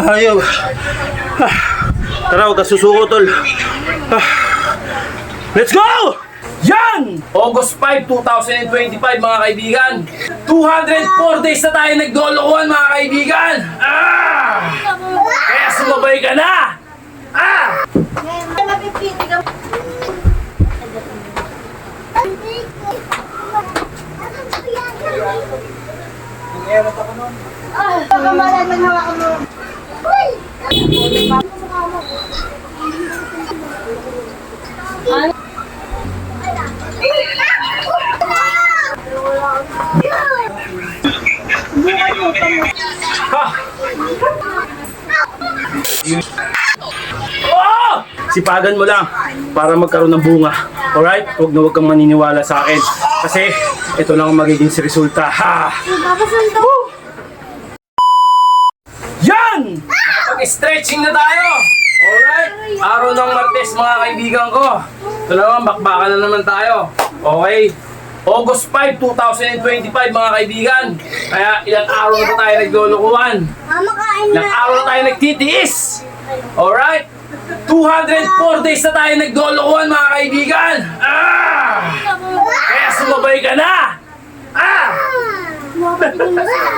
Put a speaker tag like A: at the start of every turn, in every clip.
A: Ayaw. Tara, huwag ka susuko, tol. Let's go! Yan! August 5, 2025 mga kaibigan. 204 days na tayo nagdolokohan mga kaibigan. Kaya sumabay ka na!
B: Baka malaman hawakan mo.
A: Sipagan mo lang para magkaroon ng bunga. Alright? Huwag kang maniniwala sa akin. Kasi ito lang ang magiging resulta. Yan! Pag-stretching na tayo! Alright? Araw ng Martes mga kaibigan ko. Ito naman, bakbakan na naman tayo. Okay? August 5, 2025 mga kaibigan. Kaya ilang araw na tayo naglulukuhan. Ilang araw na tayo nagtitiis. Alright? 204 days na tayo naglulukuhan mga kaibigan. Kaya sumabay ka na!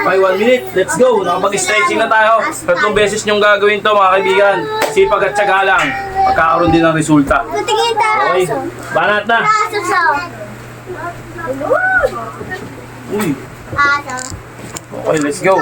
A: By 1 minute, let's go. Nakapag-stretching na tayo. 3 beses niyong gagawin to mga kaibigan. Sipag at tiyaga lang. Magkakaroon din ng resulta. Okay, banat na. Uy. Okay, let's go.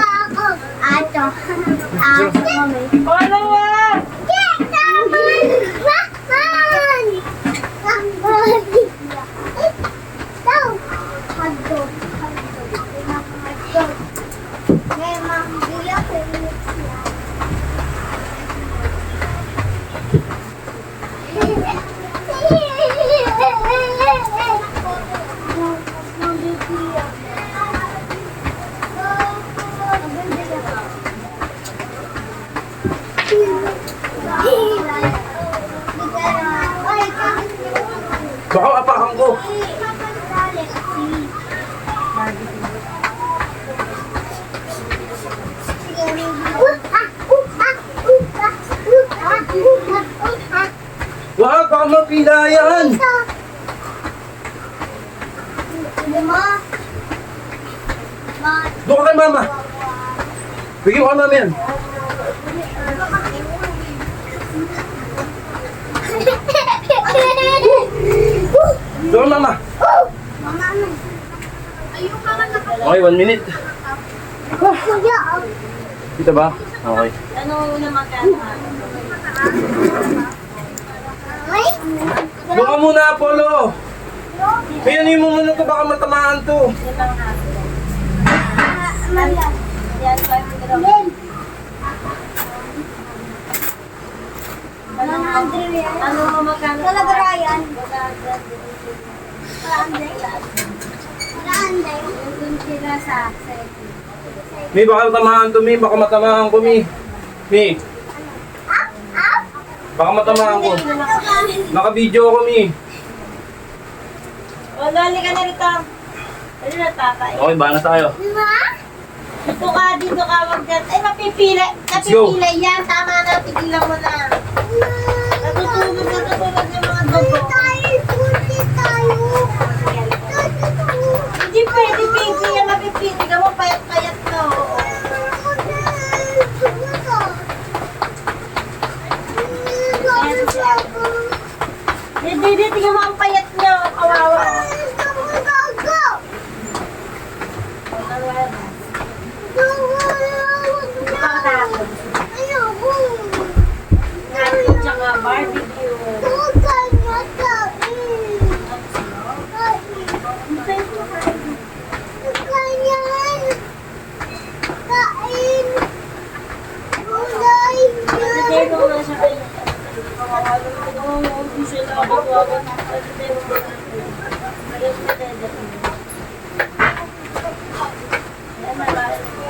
A: Baka apakan ko. Wag, baka mapila yan. Doon ka kay mama. Bigyan ko kay mama yan. Doon mama. Okay, 1 minute. Dito ba? Okay.
B: Ano na magkano?
A: Doon ka muna, Apollo. Kaya mo muna ito, baka matamaan to.
B: Yan, 500. Ano magkano? Talaga Ryan.
A: Mi, baka matamaan to, Mi. Baka matamaan ko, Mi. Mi. Baka matamaan ko. Naka-video ako, Mi.
B: O, dali ka na rito. Dali na, tatay.
A: Okay, baka na tayo.
B: Dito ka, wag dyan. Ay, mapipila yan. Tama na, pigilan mo na. Natutulog yung mga dugo. Hindi pwede, Pinky. Yan, mapipili ka mo. Payat-payat na, oo. Hindi, tingnan mo ang payat niya. Kawawa. Tsaka barbecue.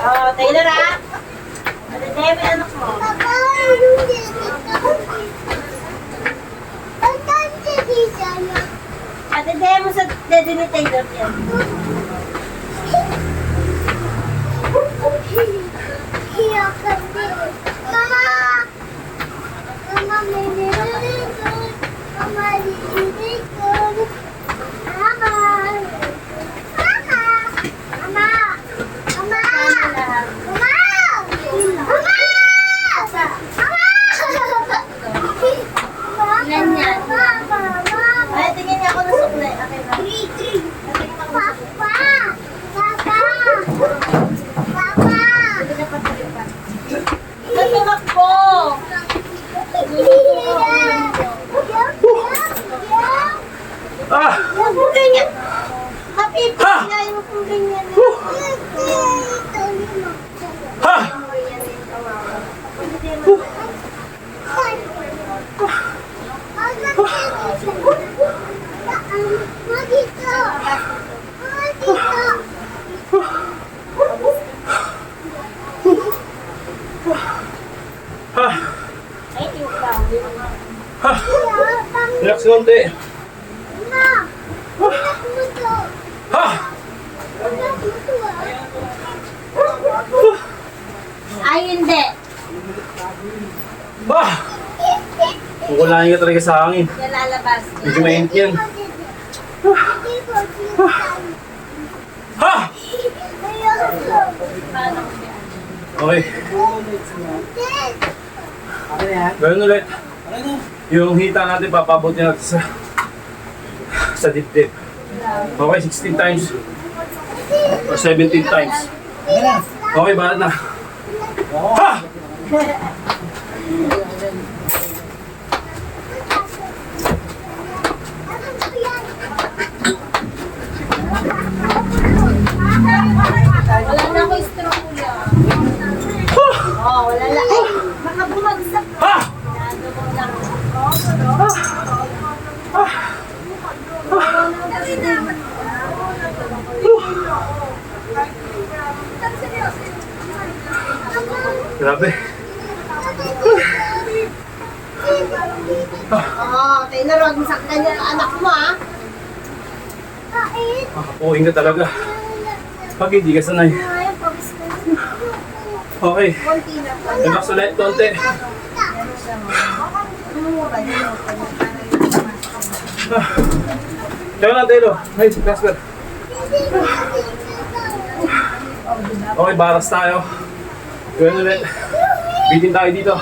B: Oh, Taylor ah. Ano Demi, anak mo? Ate Demi sa daddy ni Taylor yan.
A: Ha! Ha! Ha! Relax konti. Ha!
B: Ay, hindi.
A: Ba! Kukulangin ka talaga sa hangin.
B: Yan lalabas.
A: Medyo mainit yan. Ha! Okay. Ganun ulit. Yung hita natin, papabuti natin sa dibdib. Okay, 16 times. Or 17 times. Okay, balat na. Ha!
B: Wala na ako stroke ulit. Oh, wala na. Ay, baka bumagsak.
A: Ha!
B: Nandun lang.
A: Grabe.
B: Oo, Taylor, huwag masaktan yung anak mo, ha?
A: Makapuhin ka talaga. Pag hindi ka sanay. Okay.
B: Konti na po.
A: Relax ulit, konti. Diyan lang, Telo. Hey, Casper. Okay, baras tayo. Gawin ulit. Bitin tayo dito.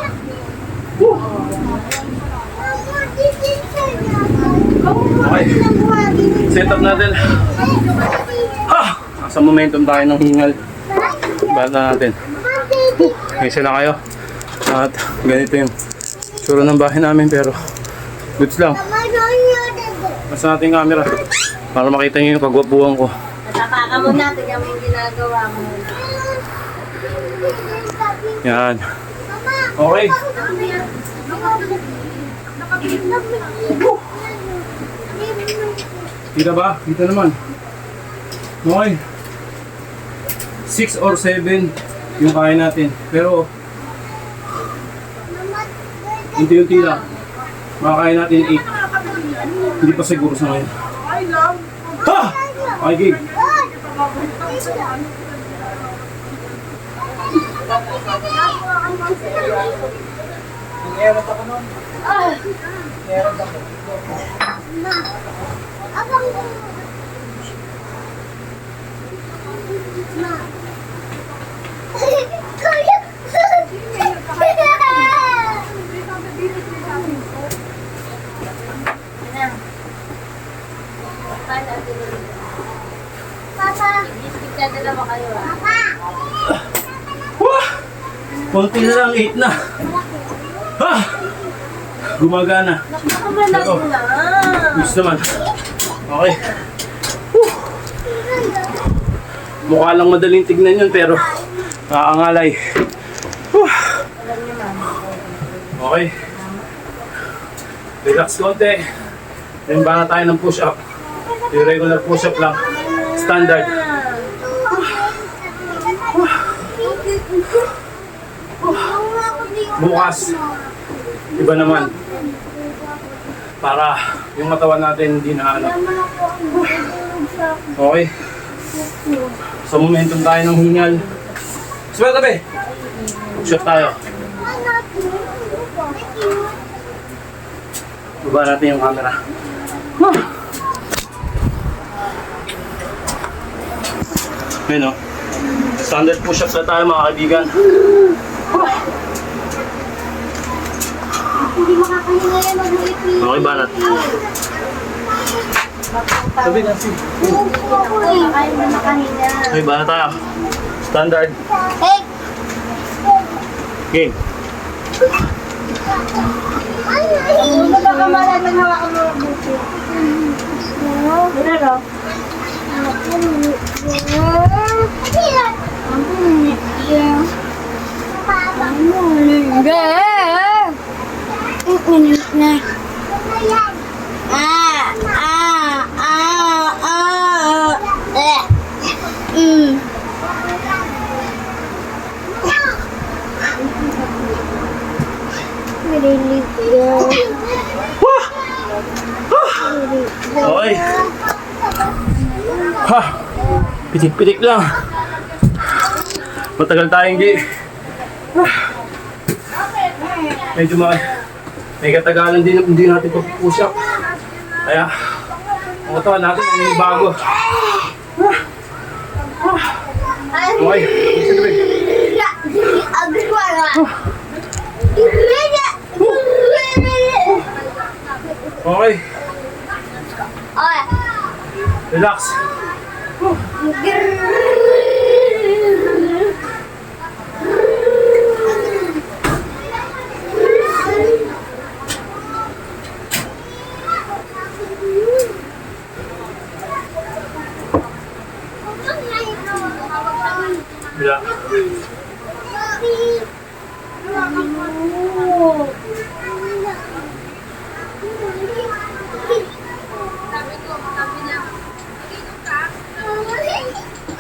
A: Okay. Set up natin. Ha! Nasa momentum tayo ng hingal. Bata natin. Isa na kayo. At ganito yung suro ng bahay namin pero goods lang. Basta natin yung camera para makita nyo yung kagwapuhan ko.
B: Natapaka mo na, tignan mo yung ginagawa mo.
A: Yan. Okay. Kita ba? Kita naman. Okay. 6 or 7 yung kaya natin. Pero unti-unti lang. Makakaya natin 8. Hindi pa siguro sa ngayon. Ha! Okay, gig.
B: Papa! Dalawa kayo, ha?
A: Wah! Konti na lang, 8 na. Ha! Gumagana.
B: Nakakamalag
A: Ito.
B: na.
A: Gusto naman. Okay. Mukha lang madaling tignan yun pero nakakangalay. Okay. Relax konti. Then ba na tayo ng push-up. Yung regular push-up lang. Standard. Bukas, iba naman. Para yung katawan natin hindi na ano. Okay. Sa momentum tayo ng hingal. Sabi tabi. Push-up tayo. Baba natin yung camera. Ayun o. Standard push-ups na tayo mga kaibigan.
B: Hindi makakahinga yan mag-uipin.
A: Okay ba natin? Sabi na si.
B: Kaya mo makahinga.
A: Okay ba na tayo? Standard.
B: Hey!
A: Game.
B: Ano ba kamalan ng hawakan mo ang buti? Ano?
A: Okay. Ha! Pitik-pitik lang. Matagal tayong medyo may katagalan din hindi natin pag-push up. Kaya, ang katawan natin ang bago. Okay, okay, relax. Relax.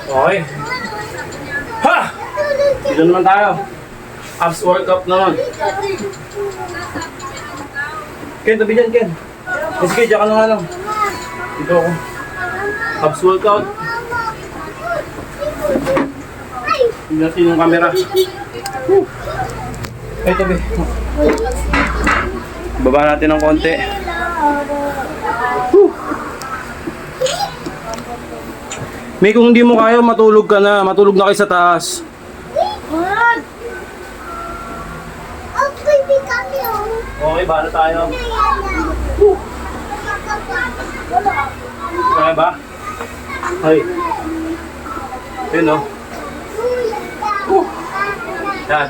A: Okay. Ha! Dito naman tayo. Abs workout naman. Ken, tabi dyan, Ken. Sige, dyan ka na nga lang. Dito ako. Abs workout. Tingnan natin yung camera. Ay, tabi. Baba natin ng konti. May kung hindi mo kaya, matulog ka na. Matulog na kayo sa taas. Okay, bahala tayo. Kaya ba? Ay. Ayun o. Yan.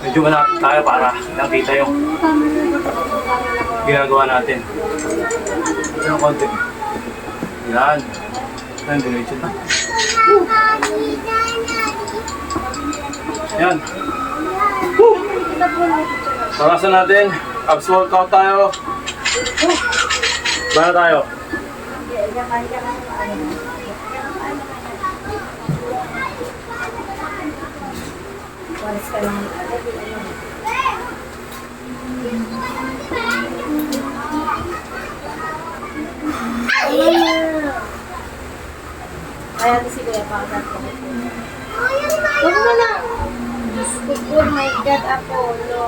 A: Medyo malapit tayo para nakita yung ginagawa natin. Ito yung konti. Yan. Yan, diretso na. Yan. Parasan natin. Abs workout tayo. Bahala tayo.
B: Kaya ito si Kuya Pakat ko. Huwag mo na. Oh my God, Apollo.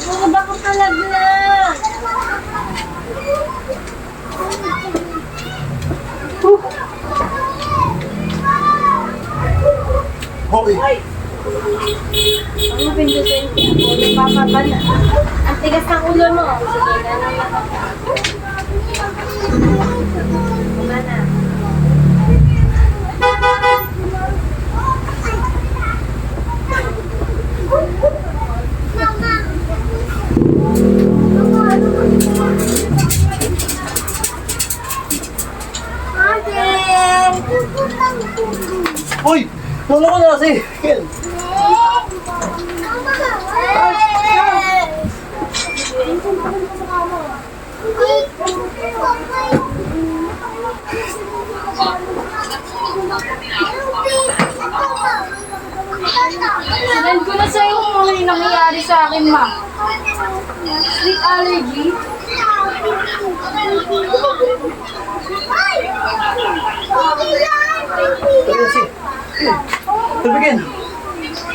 B: Oh, baka palaglag.
A: Okay.
B: Ano pindutin ko? Napapabala. Ang tigas ng ulo mo. Sige, nananap ka. Kumana.
A: Uy! Tulong ko na kasi! Ken!
C: Sinend ko na sa'yo kung ano yung nangyayari sa akin, ma. Sleep allergy.
A: Tabi, Ken!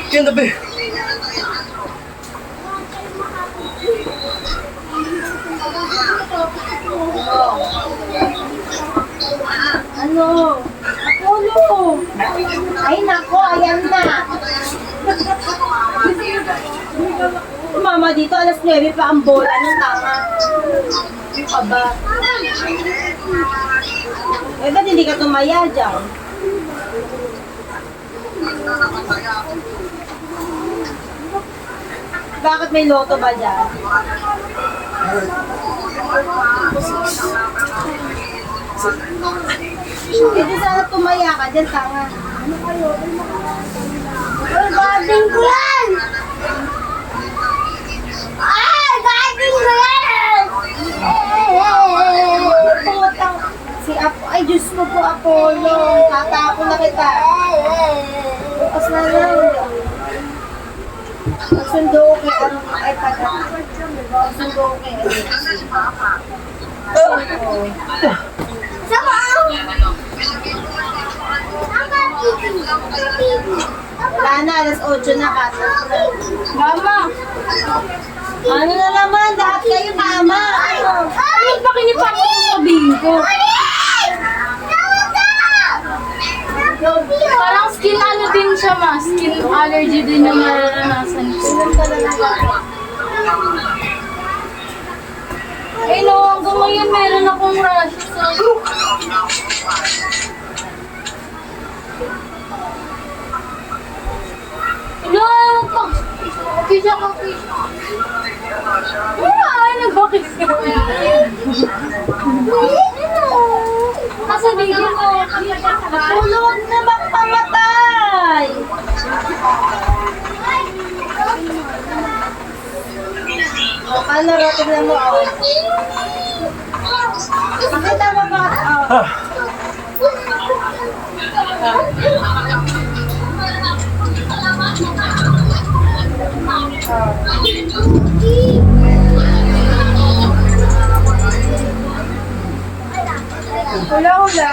A: Ken, tabi!
B: Ano? Apollo! Ay nako, ayan na. Mama, dito alas 9 pa ang bola ng tanga. Aba. Eh, ba't hindi ka tumaya dyan? Bakit may loto ba dyan? Eh, di sana tumaya ka dyan, tanga. Ano kayo? Ay, bading ko yan! Ay, bading ko yan! Si Apo, ay Diyos ko po, Apollo. Tatapo na kita. Bukas na lang. Magsundo ko kay ano, ay taga. Magsundo ko kay ano. Wala na, alas 8 na kasi.
C: Mama,
B: Ano na naman, lahat kayo tama.
C: ano ba kinipa ko sasabihin ko? Parang skin ano din siya, ma. Skin allergy din yung mararanasan ko. Eh no, hanggang ngayon meron akong rashes. Wala, ewan pa. Kisha ka, kisha. Wala, ay, nagkakis ka. Nasa video ko.
B: Tulog na bang pamatay? Ano, rotin na mo ako. Pakita mo ba?
C: Hula-hula.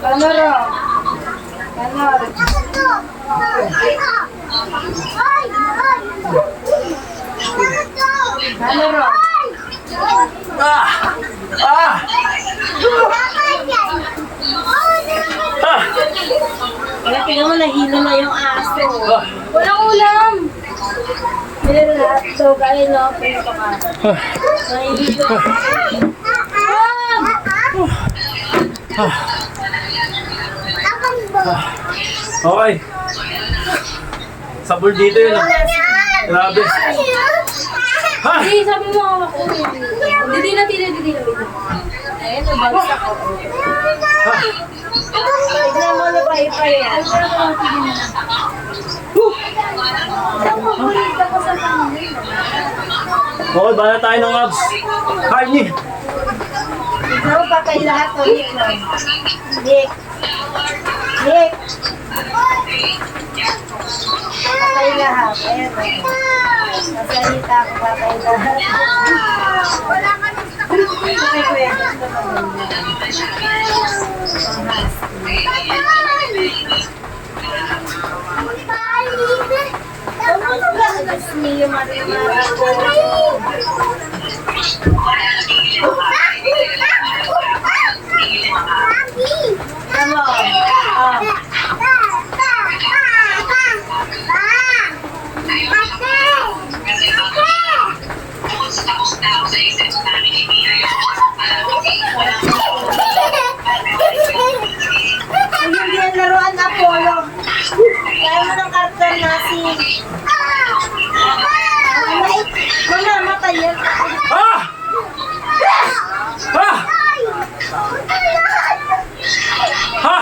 B: Ano raw? Ano? Ano raw?
A: Ah! Ah! Ah!
B: Kaya tingnan mo, nahilo na yung aso.
A: Ah!
C: Walang ulam.
B: Meron lahat. So, gaya no, pinito ka. Nahihilo.
A: Okay. Sabol dito yun. Ah. Grabe. Ha?
C: Hindi, sabi mo hawak ko. Didi na, didi na.
B: Ayun, nabagsak ko. Tignan mo na pa yan.
A: Okay, bala tayo ng abs. Carly!
B: Tignan mo pa kayo lahat ulit lang. Nick. Nick. Patay lahat. Ayan. Nasalita ako patay lahat. Okay, kuya. Diyos niyo, Ano? Hindi yan laruan, Apollo. Kaya mo ng karton na si... Mamamatay yan.
A: Ah! Ah! Ha?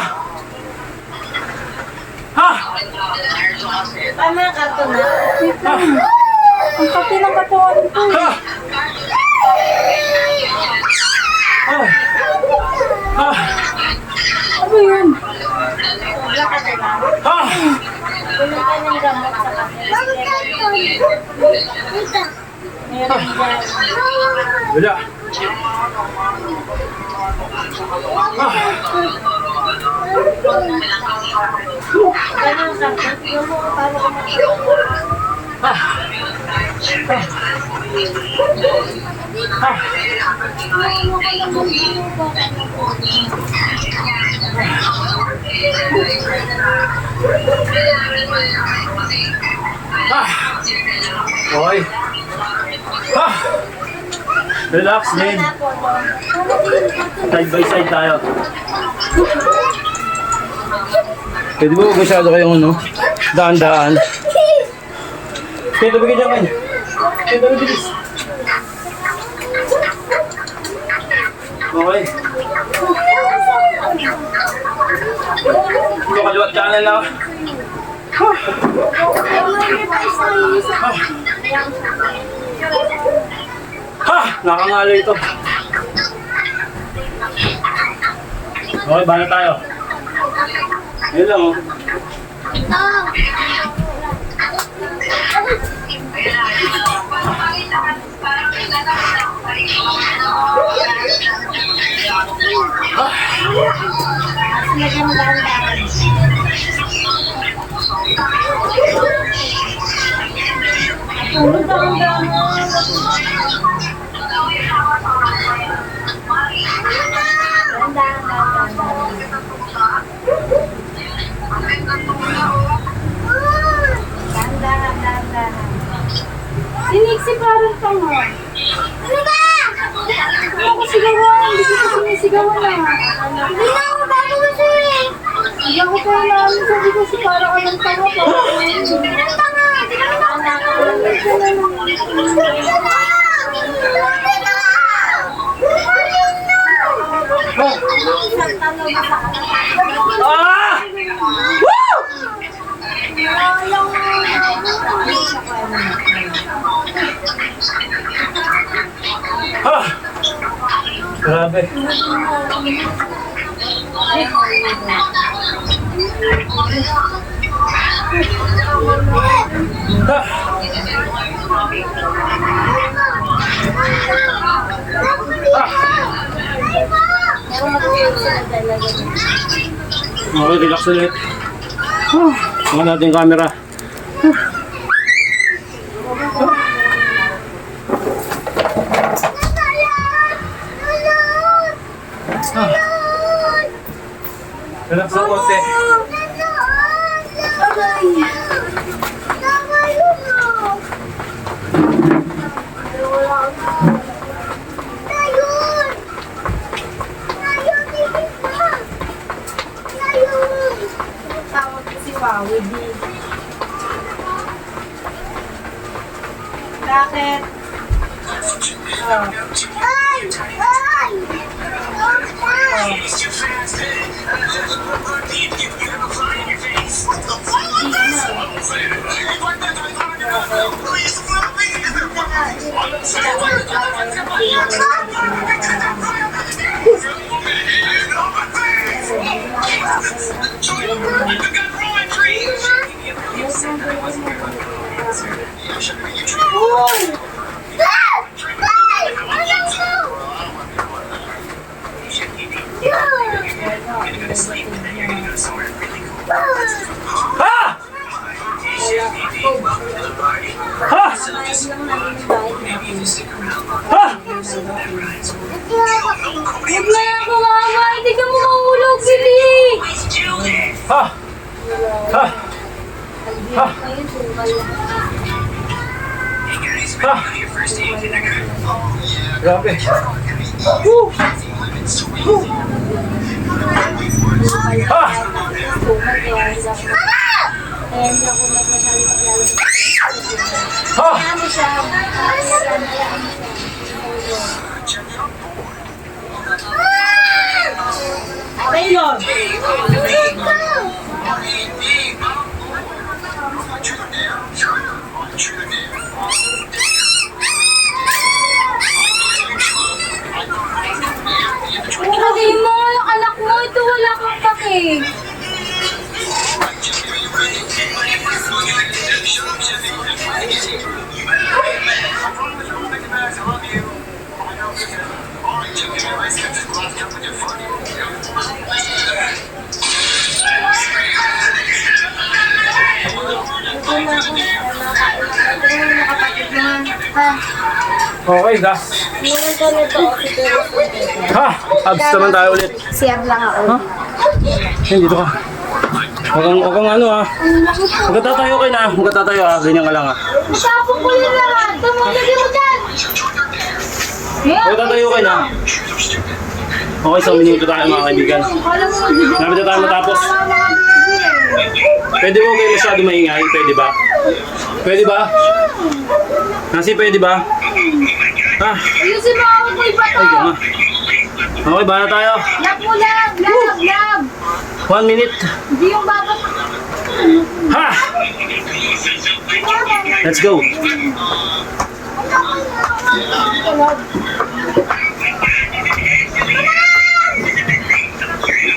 A: Ha?
B: Tama ang karton na.
A: Ha?
C: Ang pati ng katawan ko.
A: Ha? Ah! Ah!
C: Ano yun?
B: Wala ka na.
A: Ah!
B: Tulog ka ng gamot sa kasi. Meron dyan.
A: Wala. Ah!
B: Ganun ang karton. Tignan mo paano ka
A: Ah! Ah! Ah! Okay. Ah! Relax din. Side by side tayo. Pwede mo masyado kayong ano? Daan-daan. Kaya tabi ka dyan, man. Kaya tabi bilis. Okay. Ito kaliwat kanan lang. Ha! Nakangalo ito. Okay, bahala tayo. Yun lang oh.
C: Siniksi parang tanga. Ano ba? Ano ko sigawan? Hindi ko sinisigawan na. Hindi na ako bago kasi. Hindi ako kailangan. Sabi ko si parang anong tanga pa. Anong tanga? Hindi ka naman
A: Ah! Ah! Grabe. Okay, relax ulit. Tingnan natin yung camera. Relax na konti.
B: Tawag ko si Wawi, di. Bakit?
A: Ha! Ha! Ha!
C: Huwag na ako, mama. Hindi ka mo mahulog, Billy.
A: Ha! Ha! Ha! Ha! Grabe. Woo! Ha! Ha!
B: Taylor!
C: Kasi mo, yung anak mo, ito wala kang pake.
A: Okay, gas. Ha! Abs naman tayo ulit.
B: CR lang ako.
A: Ha? Hey, dito ka. Huwag kang ano ha. Magtatatayo kayo na. Magtatatayo ha. Ganyan ka lang ha.
C: Masapong ko yung lahat. Tumulagin mo dyan.
A: Magtatayo kayo na. Okay, isang minuto tayo mga kaibigan. Napit na tayo matapos. Pwede mo kayo masyado maingay? Pwede ba? Pwede ba? Nancy, pwede ba? Ha?
C: Ayusin mo ako mo iba to.
A: Ay, gama. Okay, bahala tayo.
C: Lab mo, lab, lab, lab.
A: 1 minute.
C: Hindi yung babat.
A: Ha! Let's go.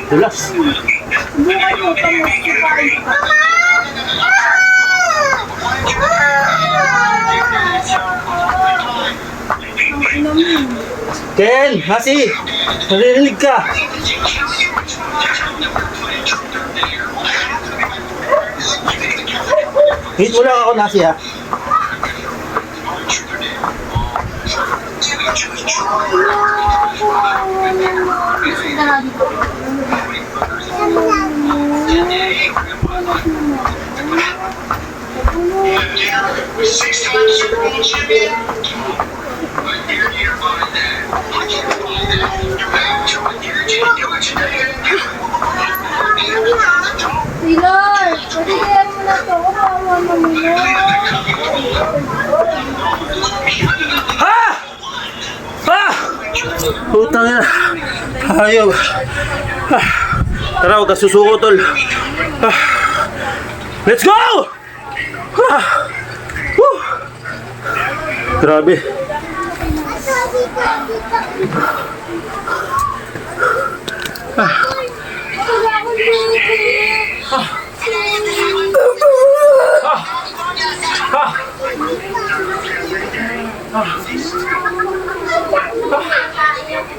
D: Relax.
C: Bukas mo, pamustipahin ka.
D: Ken, Nasi, naririnig ka. Hit mo lang ako, Nasi, ha?
E: Six-time Super Bowl champion. But you're behind that. I can't believe that. You're back to it. You're doing today.
C: Taylor, pagkakayan mo na to. Kawawa naman yun.
D: Ha! Ha! Putang ina. Ayaw. Ah. Tara, huwag ka susuko, tol. Ah. Let's go! Ah. Woo! Grabe.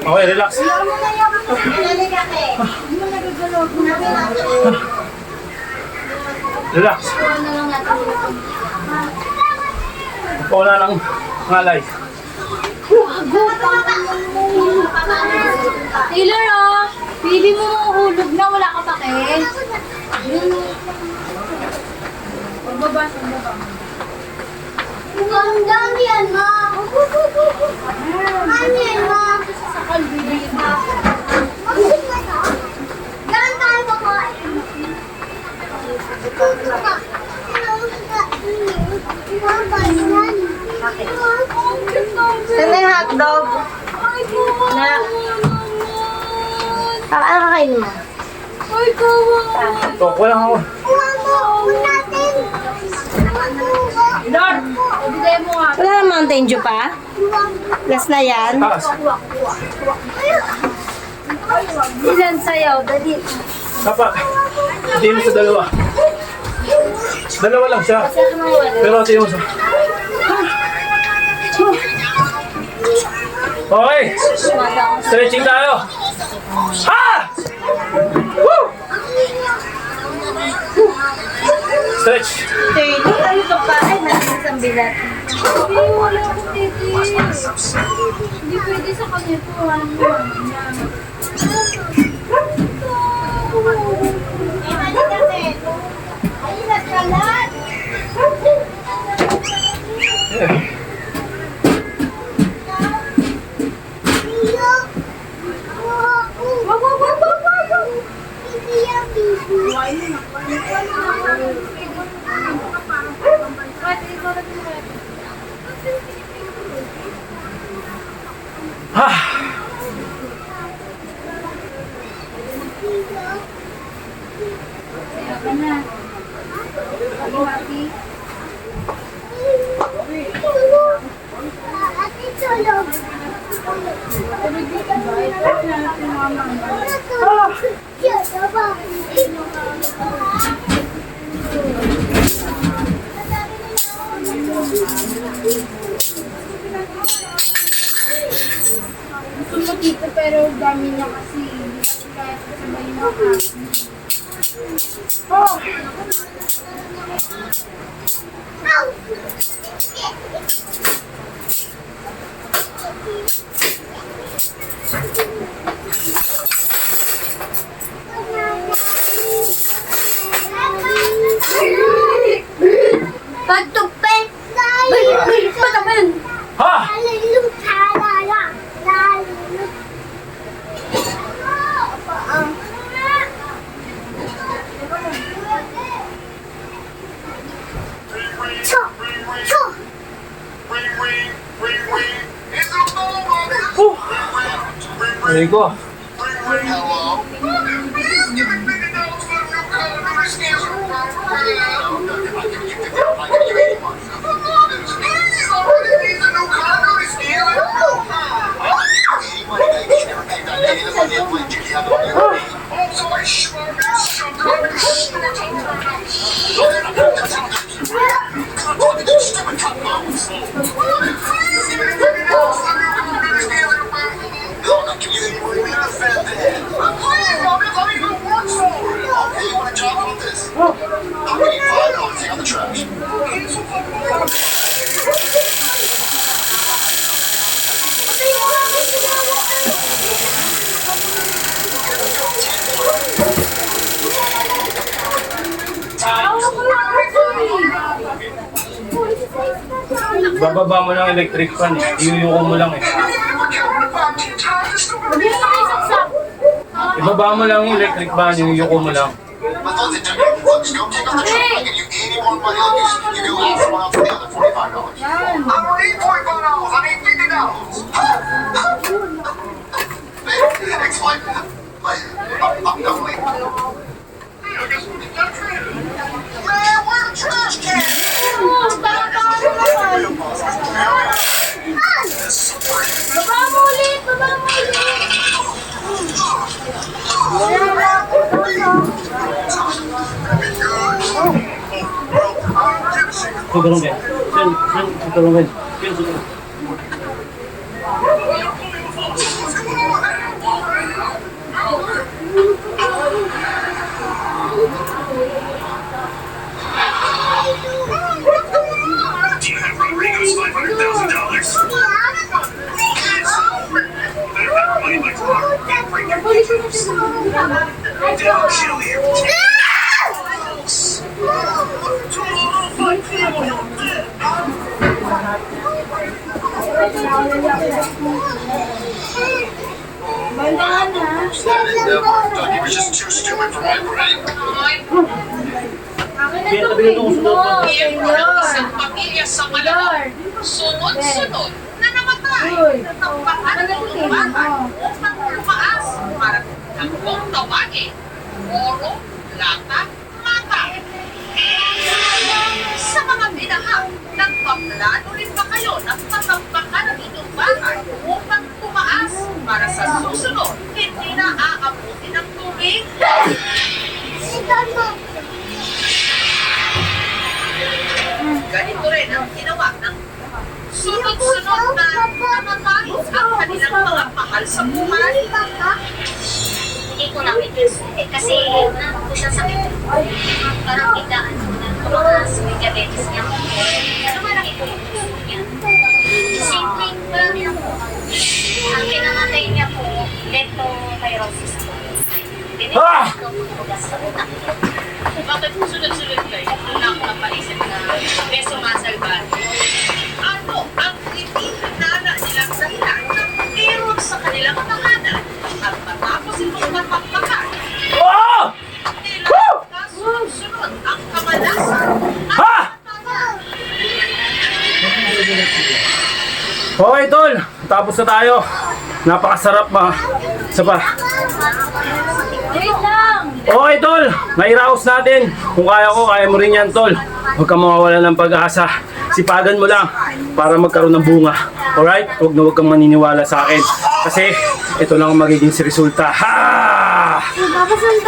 A: Okay, relax. Relax. Wala lang ngalay.
C: Taylor, oh. Pili mo mahulog na. Wala ka pa kaya. Pagbaba.
F: Ang dami yan, ma. Ano yan, ma?
C: Sa kalbili.
F: Yan tayo kakain. Tuto ka.
B: Saan yung hotdog? Na. Ano kakainin mo?
C: Ay, kawawa.
A: Toko lang ako.
C: Lord, ibigay mo nga.
B: Wala na Mountain Dew pa? Last na yan?
A: Taas.
C: Ilan sa'yo? Dali.
A: Dapat. Hindi mo sa dalawa. Dalawa lang siya. Pero ito yung isa. Okay. Stretching tayo. Ha! Woo! Stretch.
B: Taylor, ano ka pa? Ay, nasa isang bilat.
C: Hindi, wala akong titi. Hindi pwede sa kanya ito.
A: Ha!
C: Gusto mo dito pero dami niya kasi. Hindi kasi kaya sabay mo ka.
F: Pagtupin!
C: Pataman!
A: Ha! There you go.
E: Also
A: Bababa mo lang electric fan eh. Iyuyuko mo lang eh.
C: Hindi na nakisaksak.
A: Ibaba mo lang yung electric fan, iyuyuko mo lang.
C: Baba mo ulit! Baba mo ulit!
D: Tutulong kayo. Tutulong kayo. Tutulong.
E: Do you have Rodrigo's $500,000? Better have money in my car and bring your pictures. They'll kill you. You were just too stupid for my brain.
D: Kaya tabi na itong sunod.
G: Miyembro ng isang pamilya sa Malabon, sunod-sunod na namatay ng paanong bata upang lumaas para kung tawagin, oro, lata, mata. Sa mga binahag, nagpaplano rin ba kayo ng tatambakan ng inyong bahay upang tumaas para sa susunod hindi na aabutin ng tubig? Ganito rin ang ginawa ng sunod-sunod na namatay ang kanilang mga mahal sa buhay.
F: Hindi ko lang kasi naman ko siya sakit. Parang biglaan ko na tumakas may diabetes niya. Ano malaki po yung gusto niya? Simpleng marami lang po. Ang pinangatay niya po, leptospirosis po. Binigyan ko po tugas sa utak niya.
G: Bakit sunod-sunod kayo? Doon ako napaisip na beso masalban. Ano ang hindi nana nilang dahilan ng meron sa kanilang tahanan at matapos itong mapagpakan?
A: Oh!
G: Tila kasunod ang kamalasan
A: Ha! Okay, tol. Tapos na tayo. Napakasarap ma. Isa pa.
C: Wait lang!
A: Okay, tol. Nairaos natin. Kung kaya ko, kaya mo rin yan, tol. Huwag kang mawawala ng pag-asa. Sipagan mo lang para magkaroon ng bunga. Alright? Huwag kang maniniwala sa akin. Kasi ito lang ang magiging resulta. Ha!
C: Tapos ang